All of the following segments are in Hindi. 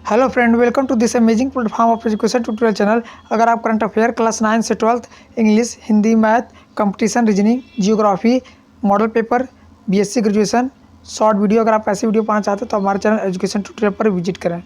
Hello friend, welcome to this amazing platform of education tutorial channel. अगर आप करंट अफेयर क्लास 9 से 12th English, Hindi, math, competition, reasoning, geography, model paper, BSc graduation, short video, अगर आप ऐसे वीडियो पाना चाहते हैं तो हमारे चैनल एजुकेशन ट्यूटोरियल पर विजिट करें।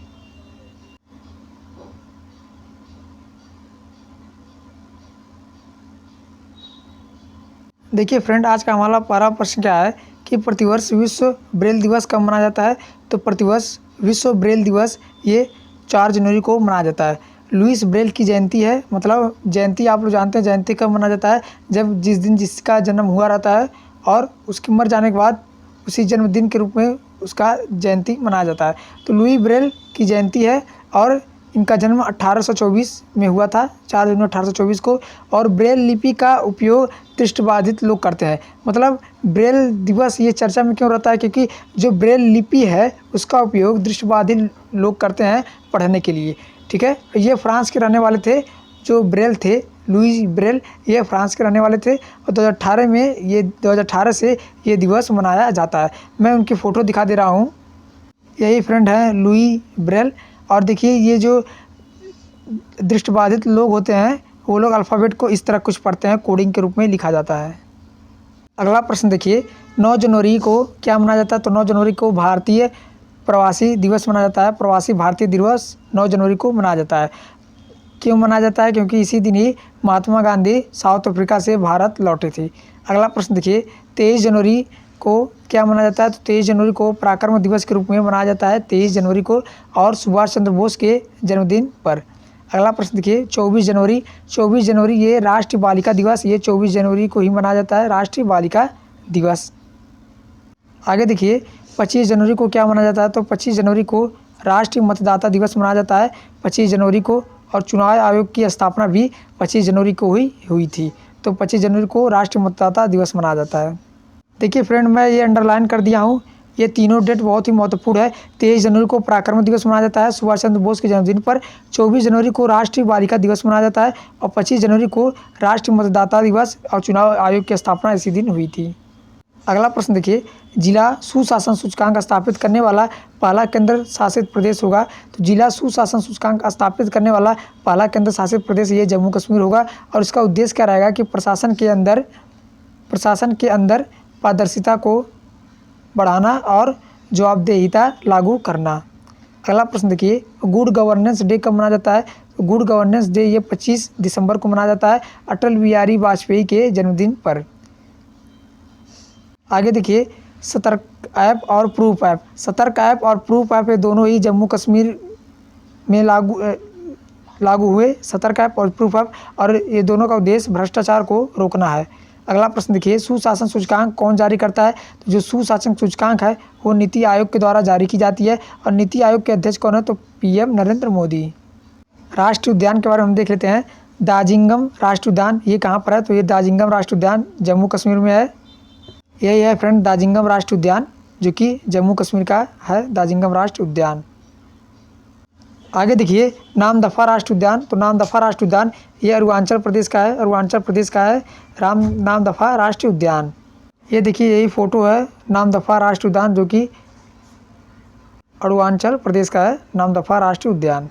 देखिए फ्रेंड, आज का हमारा पहला प्रश्न क्या है कि प्रतिवर्ष विश्व ब्रेल दिवस कब मनाया जाता है। तो प्रतिवर्ष विश्व ब्रेल दिवस ये 4 जनवरी को मनाया जाता है। लुईस ब्रेल की जयंती है, मतलब जयंती आप लोग जानते हैं जयंती कब मनाया जाता है, जब जिस दिन जिसका जन्म हुआ रहता है और उसके मर जाने के बाद उसी जन्मदिन के रूप में उसका जयंती मनाया जाता है। तो लुई ब्रेल की जयंती है और इनका जन्म 1824 में हुआ था, 4 जनवरी 1824 को। और ब्रेल लिपि का उपयोग दृष्टिबाधित लोग करते हैं। मतलब ब्रेल दिवस ये चर्चा में क्यों रहता है, क्योंकि जो ब्रेल लिपि है उसका उपयोग दृष्टिबाधित लोग करते हैं पढ़ने के लिए। ठीक है, ये फ्रांस के रहने वाले थे जो ब्रेल थे, लुई ब्रेल, ये फ्रांस के रहने वाले थे और 2018 से ये दिवस मनाया जाता है। मैं उनकी फ़ोटो दिखा दे रहा हूँ। यही फ्रेंड है लुई ब्रेल। और देखिए ये जो दृष्टिबाधित लोग होते हैं वो लोग अल्फ़ाबेट को इस तरह कुछ पढ़ते हैं, कोडिंग के रूप में लिखा जाता है। अगला प्रश्न देखिए, 9 जनवरी को क्या मनाया जाता है। तो 9 जनवरी को भारतीय प्रवासी दिवस मनाया जाता है। प्रवासी भारतीय दिवस 9 जनवरी को मनाया जाता है। क्यों मनाया जाता है? क्योंकि इसी दिन ही महात्मा गांधी साउथ अफ्रीका से भारत लौटे थे। अगला प्रश्न देखिए, 23 जनवरी को क्या मनाया जाता है। तो 23 जनवरी को पराक्रम दिवस के रूप में मनाया जाता है, 23 जनवरी को, और सुभाष चंद्र बोस के जन्मदिन पर। अगला प्रश्न देखिए, 24 जनवरी ये राष्ट्रीय बालिका दिवस, ये 24 जनवरी को ही मनाया जाता है, राष्ट्रीय बालिका दिवस। आगे देखिए, 25 जनवरी को क्या मनाया जाता है। तो 25 जनवरी को राष्ट्रीय मतदाता दिवस मनाया जाता है, 25 जनवरी को। और चुनाव आयोग की स्थापना भी 25 जनवरी को ही हुई थी। तो 25 जनवरी को राष्ट्रीय मतदाता दिवस मनाया जाता है। देखिए फ्रेंड, मैं ये अंडरलाइन कर दिया हूँ, ये तीनों डेट बहुत ही महत्वपूर्ण है। 23 जनवरी को पराक्रम दिवस मनाया जाता है सुभाष चंद्र बोस के जन्मदिन पर, 24 जनवरी को राष्ट्रीय बालिका दिवस मनाया जाता है, और 25 जनवरी को राष्ट्रीय मतदाता दिवस और चुनाव आयोग की स्थापना इसी दिन हुई थी। अगला प्रश्न देखिए, जिला सुशासन सूचकांक स्थापित करने वाला पहला केंद्र शासित प्रदेश होगा। तो जिला सुशासन सूचकांक स्थापित करने वाला पहला केंद्र शासित प्रदेश ये जम्मू कश्मीर होगा। और इसका उद्देश्य क्या रहेगा कि प्रशासन के अंदर पारदर्शिता को बढ़ाना और जवाबदेहिता लागू करना। अगला प्रश्न देखिए, गुड गवर्नेंस डे कब मनाया जाता है। तो गुड गवर्नेंस डे ये 25 दिसंबर को मनाया जाता है, अटल बिहारी वाजपेयी के जन्मदिन पर। आगे देखिए, सतर्क ऐप और प्रूफ ऐप। सतर्क ऐप और प्रूफ ऐप ये दोनों ही जम्मू कश्मीर में लागू हुए, सतर्क ऐप और प्रूफ ऐप, और ये दोनों का उद्देश्य भ्रष्टाचार को रोकना है। अगला प्रश्न देखिए, सुशासन सूचकांक कौन जारी करता है। तो जो सुशासन सूचकांक है वो नीति आयोग के द्वारा जारी की जाती है। और नीति आयोग के अध्यक्ष कौन है। तो पीएम नरेंद्र मोदी। राष्ट्रीय उद्यान के बारे में हम देख लेते हैं। दाजिंगम राष्ट्रीय उद्यान ये कहाँ पर है। तो ये दाजिंगम राष्ट्रीय उद्यान जम्मू कश्मीर में है। यही है फ्रेंड दाजिंगम राष्ट्रीय उद्यान, जो कि जम्मू कश्मीर का है, दाजिंगम राष्ट्रीय उद्यान। आगे देखिए, नामदफा राष्ट्रीय उद्यान। तो नामदफा राष्ट्रीय उद्यान ये अरुणाचल प्रदेश का है, नामदफा राष्ट्रीय उद्यान। ये देखिए यही फ़ोटो है नामदफा राष्ट्रीय उद्यान, जो कि अरुणाचल प्रदेश का है, नामदफा राष्ट्रीय उद्यान।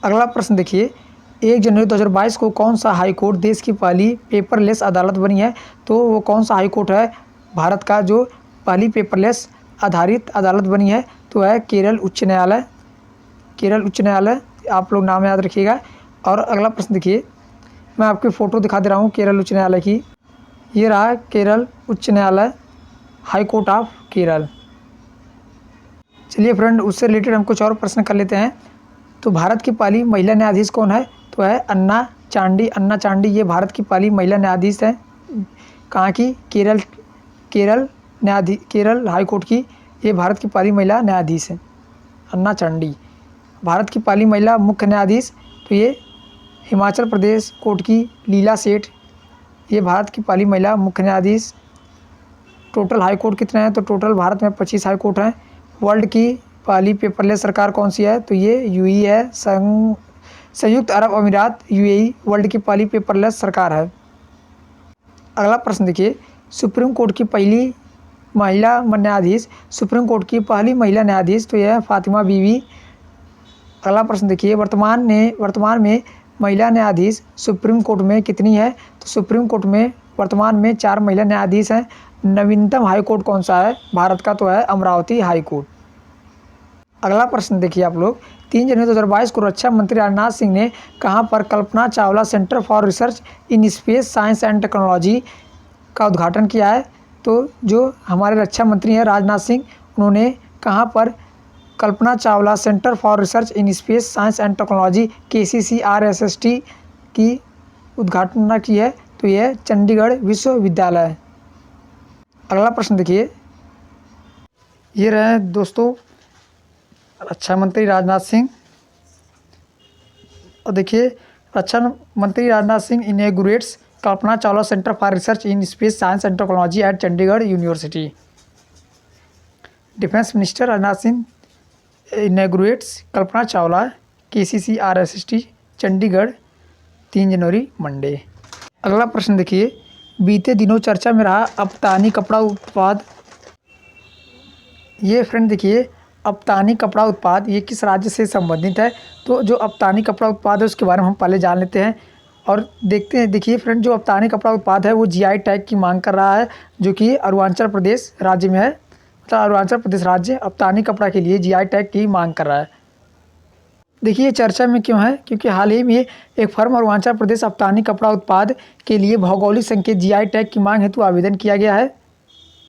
अगला प्रश्न देखिए, 1 जनवरी 2022 को कौन सा हाई कोर्ट देश की पहली पेपरलेस अदालत बनी है। तो वो कौन सा हाई कोर्ट है भारत का जो पहली पेपरलेस आधारित अदालत बनी है। तो है केरल उच्च न्यायालय। केरल उच्च न्यायालय, आप लोग नाम याद रखिएगा। और अगला प्रश्न देखिए, मैं आपको फ़ोटो दिखा दे रहा हूँ केरल उच्च न्यायालय की। ये रहा केरल उच्च न्यायालय, हाई कोर्ट ऑफ केरल। चलिए फ्रेंड, उससे रिलेटेड हम कुछ और प्रश्न कर लेते हैं। तो भारत की पहली महिला न्यायाधीश कौन है। तो है अन्ना चांडी ये भारत की पहली महिला न्यायाधीश है। कहाँ की? केरल हाई कोर्ट की ये भारत की पहली महिला न्यायाधीश है, अन्ना चांडी। भारत की पहली महिला मुख्य न्यायाधीश तो ये हिमाचल प्रदेश कोर्ट की लीला सेठ, ये भारत की पहली महिला मुख्य न्यायाधीश। टोटल हाई कोर्ट कितने हैं। तो टोटल भारत में 25 हाई कोर्ट हैं। वर्ल्ड की पहली पेपरलेस सरकार कौन सी है। तो ये यूएई है, संयुक्त अरब अमीरात, यूएई वर्ल्ड की पहली पेपरलेस सरकार है। अगला प्रश्न देखिए, सुप्रीम कोर्ट की पहली महिला न्यायाधीश सुप्रीम कोर्ट की पहली महिला न्यायाधीश तो यह है फातिमा बीवी। अगला प्रश्न देखिए, वर्तमान में महिला न्यायाधीश सुप्रीम कोर्ट में कितनी है? तो सुप्रीम कोर्ट में वर्तमान में 4 महिला न्यायाधीश हैं। नवीनतम हाई कोर्ट कौन सा है भारत का? तो है अमरावती हाई कोर्ट। अगला प्रश्न देखिए आप लोग, 3 जनवरी 2022 को रक्षा मंत्री राजनाथ सिंह ने कहां पर Kalpana Chawla centre for research in space science and technology का उद्घाटन किया है? तो जो हमारे रक्षा मंत्री हैं राजनाथ सिंह, उन्होंने कहां पर Kalpana Chawla centre for research in space science and technology KCCRSST की उद्घाटन की है? तो यह चंडीगढ़ विश्वविद्यालय। अगला प्रश्न देखिए, ये रहे दोस्तों रक्षा मंत्री राजनाथ सिंह। और देखिए, रक्षा मंत्री Rajnath Singh inaugurates Kalpana Chawla centre for research in space science and technology at Chandigarh university. Defence minister Rajnath Singh inaugurates Kalpana Chawla KCCRSST Chandigarh 3 January Monday. अगला प्रश्न देखिए, बीते दिनों चर्चा में रहा अफतानी कपड़ा उत्पाद। ये फ्रेंड देखिए, अफतानी कपड़ा उत्पाद ये किस राज्य से संबंधित है? तो जो अफतानी कपड़ा उत्पाद है उसके बारे में हम पहले जान लेते हैं और देखते हैं। देखिए फ्रेंड, जो अफतानी कपड़ा उत्पाद है वो GI टैग की मांग कर रहा है, जो कि अरुणाचल प्रदेश राज्य में है। मतलब अरुणाचल प्रदेश राज्य अफतानी कपड़ा के लिए GI टैग की मांग कर रहा है। देखिए चर्चा में क्यों है? क्योंकि हाल ही में एक फर्म अरुणाचल प्रदेश अफतानी कपड़ा उत्पाद के लिए भौगोलिक संकेत GI टैग की मांग हेतु आवेदन किया गया है।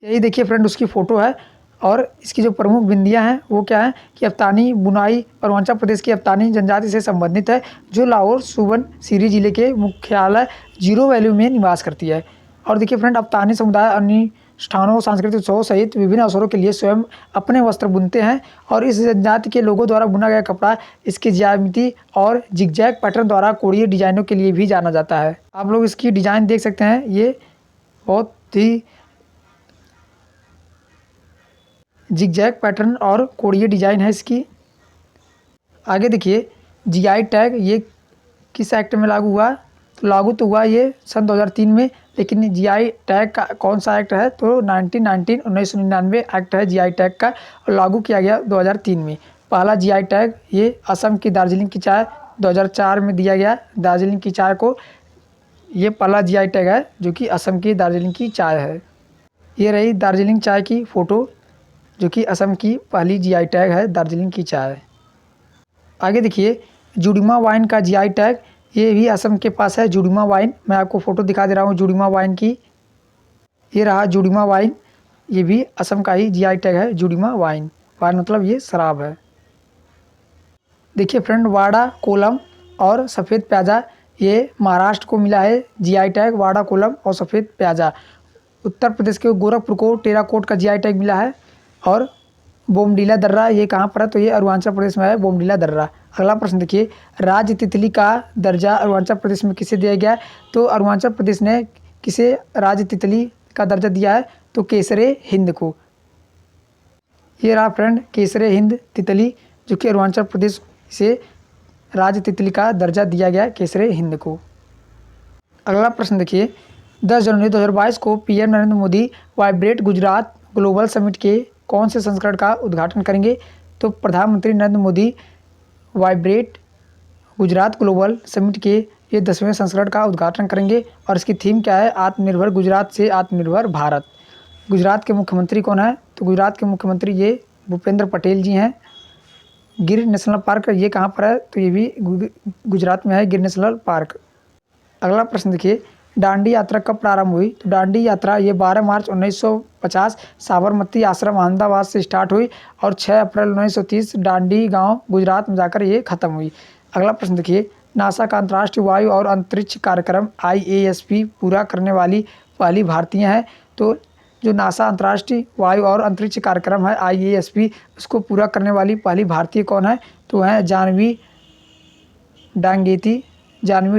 यही देखिए फ्रेंड उसकी फ़ोटो है और इसकी जो प्रमुख बिंदियां हैं वो क्या है कि अफतानी बुनाई अरुणाचल प्रदेश की अफतानी जनजाति से संबंधित है, जो लाहौर सुबनसिरी जिले के मुख्यालय जीरो वैली में निवास करती है। और देखिए फ्रेंड, अफतानी समुदाय अनुष्ठानों, सांस्कृतिक उत्सवों सहित विभिन्न अवसरों के लिए स्वयं अपने वस्त्र बुनते हैं और इस जनजाति के लोगों द्वारा बुना गया कपड़ा इसकी ज्यामिति और जिगजैग पैटर्न द्वारा कोणीय डिजाइनों के लिए भी जाना जाता है। आप लोग इसकी डिजाइन देख सकते हैं, ये बहुत ही जिगजैग पैटर्न और कोणीय डिजाइन है इसकी। आगे देखिए, GI टैग ये किस एक्ट में लागू हुआ? तो लागू तो हुआ ये सन 2003 में, लेकिन GI टैग का कौन सा एक्ट है? तो 1999 एक्ट है GI टैग का और लागू किया गया 2003 में। पहला GI टैग ये असम की दार्जिलिंग की चाय 2004 में दिया गया। दार्जिलिंग की चाय को ये पहला GI टैग है जो कि असम की दार्जिलिंग की चाय है। ये रही दार्जिलिंग चाय की फ़ोटो, जो कि असम की पहली GI टैग है दार्जिलिंग की चाय। आगे देखिए, जुडिमा वाइन का GI टैग ये भी असम के पास है। जुडिमा वाइन, मैं आपको फ़ोटो दिखा दे रहा हूँ जुडिमा वाइन की। ये रहा जुडिमा वाइन, ये भी असम का ही GI टैग है। जुडिमा वाइन, वाइन मतलब ये शराब है। देखिए फ्रेंड, वाड़ा कोलम और सफ़ेद प्याज़ा ये महाराष्ट्र को मिला है GI टैग। वाड़ा कोलम और सफ़ेद प्याज़ा। उत्तर प्रदेश के गोरखपुर को टेराकोट का GI टैग मिला है। और बोमडीला दर्रा ये कहाँ पर है? तो ये अरुणाचल प्रदेश में है, बोमडीला दर्रा। अगला प्रश्न देखिए, राज्य तितली का दर्जा अरुणाचल प्रदेश में किसे दिया गया है? तो अरुणाचल प्रदेश ने किसे राज्य तितली का दर्जा दिया है? तो केसरे हिंद को। ये रहा फ्रेंड केसरे हिंद तितली, जो कि अरुणाचल प्रदेश से राज्य तितली का दर्जा दिया गया केसरे हिंद को। अगला प्रश्न देखिए, 10 जनवरी 2022 को PM Narendra Modi vibrate Gujarat global summit के कौन से संस्करण का उद्घाटन करेंगे? तो प्रधानमंत्री Narendra Modi vibrate Gujarat global summit के ये 10वें संस्करण का उद्घाटन करेंगे और इसकी थीम क्या है? आत्मनिर्भर गुजरात से आत्मनिर्भर भारत। गुजरात के मुख्यमंत्री कौन है? तो गुजरात के मुख्यमंत्री ये भूपेंद्र पटेल जी हैं। गिर नेशनल पार्क ये कहाँ पर है? तो ये भी गुजरात में है, गिर नेशनल पार्क। अगला प्रश्न देखिए, दांडी यात्रा कब प्रारंभ हुई? तो दांडी यात्रा ये 12 मार्च 1950 साबरमती आश्रम अहमदाबाद से स्टार्ट हुई और 6 अप्रैल 1930 दांडी गांव गुजरात में जाकर ये ख़त्म हुई। अगला प्रश्न देखिए, नासा का अंतर्राष्ट्रीय वायु और अंतरिक्ष कार्यक्रम IASP पूरा करने वाली पहली भारतीय हैं। तो जो नासा अंतर्राष्ट्रीय वायु और अंतरिक्ष कार्यक्रम है IASP, उसको पूरा करने वाली पहली भारतीय कौन है? तो है जानवी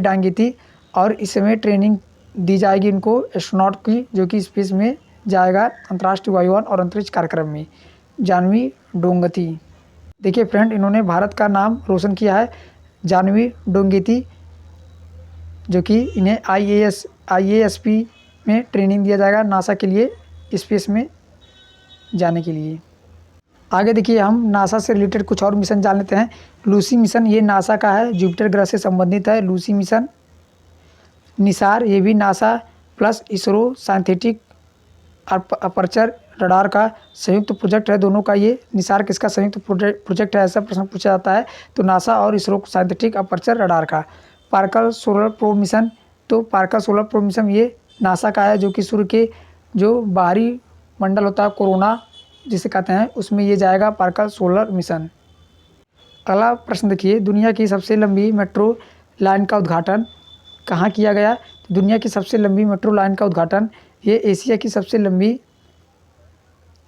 डांगेती। और इस समय ट्रेनिंग दी जाएगी इनको एस्ट्रोनॉट की, जो कि स्पेस में जाएगा अंतर्राष्ट्रीय वायुयान और अंतरिक्ष कार्यक्रम में, जानवी डोंगती। देखिए फ्रेंड, इन्होंने भारत का नाम रोशन किया है, जानवी डोंगती, जो कि इन्हें IASP में ट्रेनिंग दिया जाएगा नासा के लिए स्पेस में जाने के लिए। आगे देखिए हम नासा से रिलेटेड कुछ और मिशन जान लेते हैं। लूसी मिशन ये नासा का है, जुपिटर ग्रह से संबंधित है लूसी मिशन। निसार ये भी NASA plus ISRO scientific aperture radar का संयुक्त प्रोजेक्ट है। दोनों का ये निसार किसका संयुक्त प्रोजेक्ट है, ऐसा प्रश्न पूछा जाता है। तो नासा और इसरो साइंटिफिक अपर्चर रडार का। पार्कर सोलर प्रोब मिशन, तो पार्कर सोलर प्रोब मिशन ये नासा का है, जो कि सूर्य के जो बाहरी मंडल होता है कोरोना जिसे कहते हैं, उसमें ये जाएगा पार्कर सोलर मिशन। अगला प्रश्न देखिए, दुनिया की सबसे लंबी मेट्रो लाइन का उद्घाटन कहाँ किया गया। तो दुनिया की सबसे लंबी मेट्रो लाइन का उद्घाटन ये एशिया की सबसे लंबी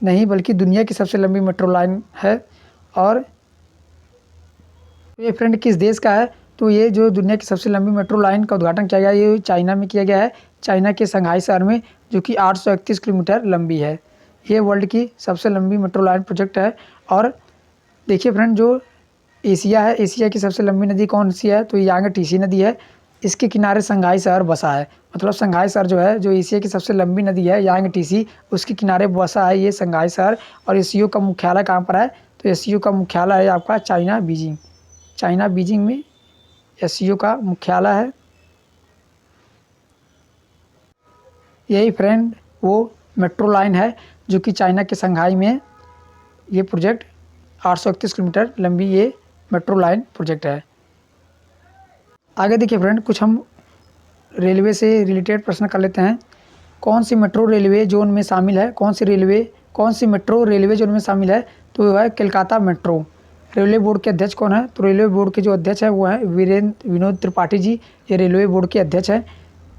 नहीं बल्कि दुनिया की सबसे लंबी मेट्रो लाइन है। और ये फ्रेंड किस देश का है, तो ये जो दुनिया की सबसे लंबी मेट्रो लाइन का उद्घाटन किया गया ये चाइना में किया गया है, चाइना के शंघाई शहर में, जो कि 831 किलोमीटर लंबी है। ये वर्ल्ड की सबसे लंबी मेट्रो लाइन प्रोजेक्ट है। और देखिए फ्रेंड, जो एशिया है, एशिया की सबसे लंबी नदी कौन सी है, तो यांग टीसी नदी है। इसके किनारे शंघाई शहर बसा है, मतलब शंघाई शहर जो है, जो एशिया की सबसे लंबी नदी है यांग टीसी, उसके किनारे बसा है ये शंघाई शहर। और एससीओ का मुख्यालय कहाँ पर है, तो एससीओ का मुख्यालय है आपका चाइना बीजिंग। चाइना बीजिंग में एससीओ का मुख्यालय है। यही फ्रेंड वो मेट्रो लाइन है जो कि चाइना के शंघाई में ये प्रोजेक्ट 831 किलोमीटर लंबी ये मेट्रो लाइन प्रोजेक्ट है। आगे देखिए फ्रेंड, कुछ हम रेलवे से रिलेटेड प्रश्न कर लेते हैं। कौन सी मेट्रो रेलवे जोन में शामिल है, कौन सी मेट्रो रेलवे जोन में शामिल है, तो वह है कोलकाता मेट्रो। रेलवे बोर्ड के अध्यक्ष कौन है, तो रेलवे बोर्ड के जो अध्यक्ष है वो है विनोद त्रिपाठी जी, ये रेलवे बोर्ड के अध्यक्ष हैं।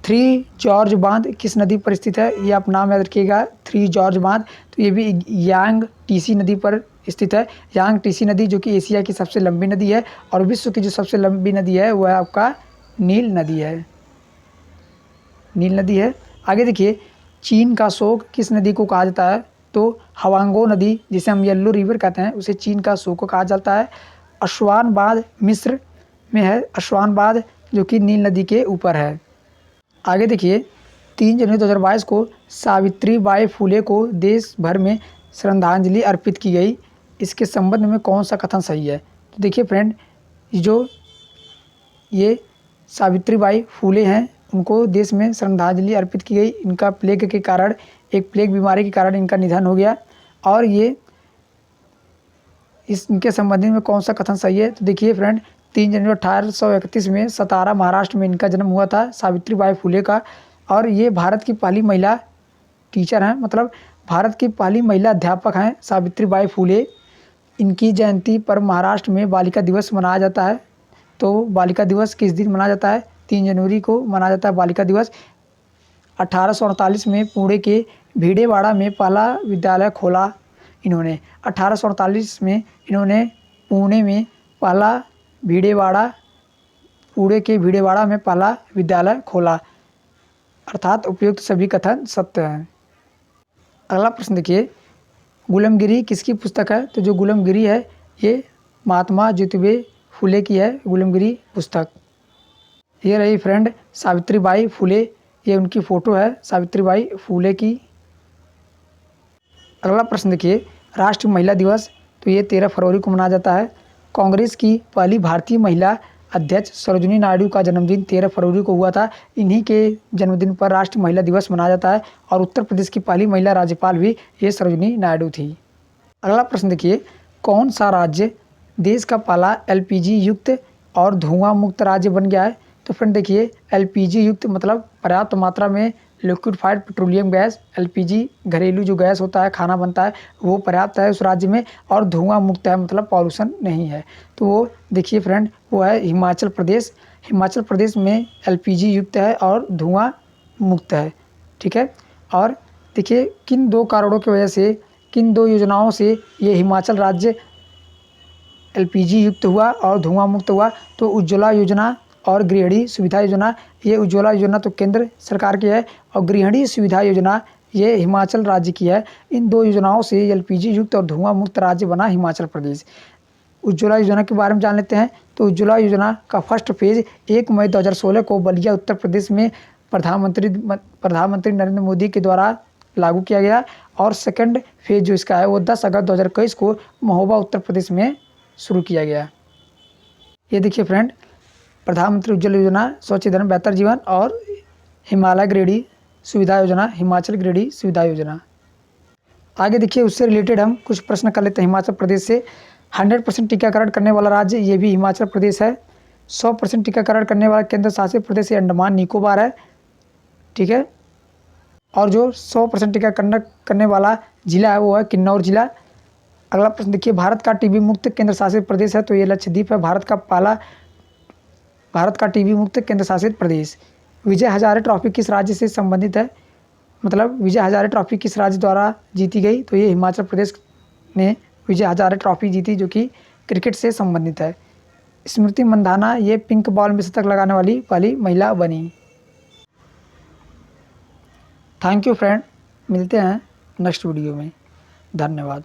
थ्री जॉर्ज बांध किस नदी पर स्थित है, ये आप नाम याद रखिएगा, थ्री जॉर्ज बांध, तो ये भी यांग टीसी नदी पर स्थित है। यांग टीसी नदी जो कि एशिया की सबसे लंबी नदी है, और विश्व की जो सबसे लंबी नदी है वह आपका नील नदी है, नील नदी है। आगे देखिए, चीन का शोक किस नदी को कहा जाता है, तो हवांगो नदी, जिसे हम येल्लो रिवर कहते हैं, उसे चीन का शोक कहा जाता है। अस्वान बांध मिस्र में है, अस्वान बांध जो कि नील नदी के ऊपर है। आगे देखिए, 3 जनवरी 2022 को सावित्रीबाई फुले को देश भर में श्रद्धांजलि अर्पित की गई, इसके संबंध में कौन सा कथन सही है। तो देखिए फ्रेंड, जो ये सावित्रीबाई फुले हैं उनको देश में श्रद्धांजलि अर्पित की गई। इनका प्लेग के कारण, एक प्लेग बीमारी के कारण इनका निधन हो गया। और ये इनके संबंध में कौन सा कथन सही है, तो देखिए फ्रेंड, 3 जनवरी 1831 में सतारा महाराष्ट्र में इनका जन्म हुआ था सावित्रीबाई फुले का। और ये भारत की पहली महिला टीचर हैं, मतलब भारत की पहली महिला अध्यापक हैं सावित्रीबाई फुले। इनकी जयंती पर महाराष्ट्र में बालिका दिवस मनाया जाता है। तो बालिका दिवस किस दिन मनाया जाता है, 3 जनवरी को मनाया जाता है बालिका दिवस। 1848 में पुणे के भीड़ेवाड़ा में पहला विद्यालय खोला इन्होंने। 1848 में इन्होंने पुणे में पहला पुणे के भीड़ेवाड़ा में पहला विद्यालय खोला, अर्थात उपयुक्त सभी कथन सत्य हैं। अगला प्रश्न देखिए, गुलामगिरी किसकी पुस्तक है, तो जो गुलामगिरी है ये महात्मा ज्योतिबा फुले की है गुलामगिरी पुस्तक। ये रही फ्रेंड सावित्रीबाई फुले, ये उनकी फ़ोटो है सावित्रीबाई फुले की। अगला प्रश्न देखिए, राष्ट्रीय महिला दिवस, तो ये 13 फरवरी को मनाया जाता है। कांग्रेस की पहली भारतीय महिला अध्यक्ष सरोजिनी नायडू का जन्मदिन 13 फरवरी को हुआ था। इन्हीं के जन्मदिन पर राष्ट्रीय महिला दिवस मनाया जाता है। और उत्तर प्रदेश की पहली महिला राज्यपाल भी ये सरोजिनी नायडू थी। अगला प्रश्न देखिए, कौन सा राज्य देश का पहला एलपीजी युक्त और धुआं मुक्त राज्य बन गया है। तो फ्रेंड देखिए, एलपीजी युक्त मतलब पर्याप्त मात्रा में लिक्विफाइड पेट्रोलियम गैस, एलपीजी घरेलू जो गैस होता है, खाना बनता है, वो पर्याप्त है उस राज्य में। और धुआं मुक्त है मतलब पॉल्यूशन नहीं है, तो वो देखिए फ्रेंड वो है हिमाचल प्रदेश। हिमाचल प्रदेश में एलपीजी युक्त है और धुआं मुक्त है, ठीक है। और देखिए किन 2 कारणों की वजह से, किन 2 योजनाओं से ये हिमाचल राज्य एलपीजी युक्त हुआ और धुआं मुक्त हुआ, तो उज्ज्वला योजना और गृहिणी सुविधा योजना। ये उज्ज्वला योजना तो केंद्र सरकार की है और गृहिणी सुविधा योजना ये हिमाचल राज्य की है। इन 2 योजनाओं से एलपीजी युक्त और धुआं मुक्त राज्य बना हिमाचल प्रदेश। उज्ज्वला योजना के बारे में जान लेते हैं। तो उज्ज्वला योजना का फर्स्ट फेज 1 मई 2016 को बलिया उत्तर प्रदेश में प्रधानमंत्री नरेंद्र मोदी के द्वारा लागू किया गया। और सेकंड फेज़ जो इसका है वो 10 अगस्त 2021 को महोबा उत्तर प्रदेश में शुरू किया गया। ये देखिए फ्रेंड, प्रधानमंत्री उज्ज्वला योजना, स्वच्छ ईंधन बेहतर जीवन और हिमालय ग्रेडी सुविधा योजना, हिमाचल ग्रेडी सुविधा योजना। आगे देखिए उससे रिलेटेड हम कुछ प्रश्न कर लेते हैं। हिमाचल प्रदेश से 100% टीकाकरण करने वाला राज्य ये भी हिमाचल प्रदेश है। 100% टीकाकरण करने वाला केंद्र शासित प्रदेश ये अंडमान निकोबार है, ठीक है। और जो 100% टीकाकरण करने वाला जिला है वो है किन्नौर जिला। अगला प्रश्न देखिए, भारत का टीबी मुक्त केंद्र शासित प्रदेश है तो ये लक्षद्वीप है, भारत का टीबी मुक्त केंद्र शासित प्रदेश। विजय हजारे ट्रॉफी किस राज्य से संबंधित है, मतलब विजय हजारे ट्रॉफी किस राज्य द्वारा जीती गई, तो ये हिमाचल प्रदेश ने विजय हजारे ट्रॉफी जीती जो कि क्रिकेट से संबंधित है। स्मृति मंधाना ये पिंक बॉल में शतक लगाने वाली पहली महिला बनी। थैंक यू फ्रेंड, मिलते हैं नेक्स्ट वीडियो में, धन्यवाद।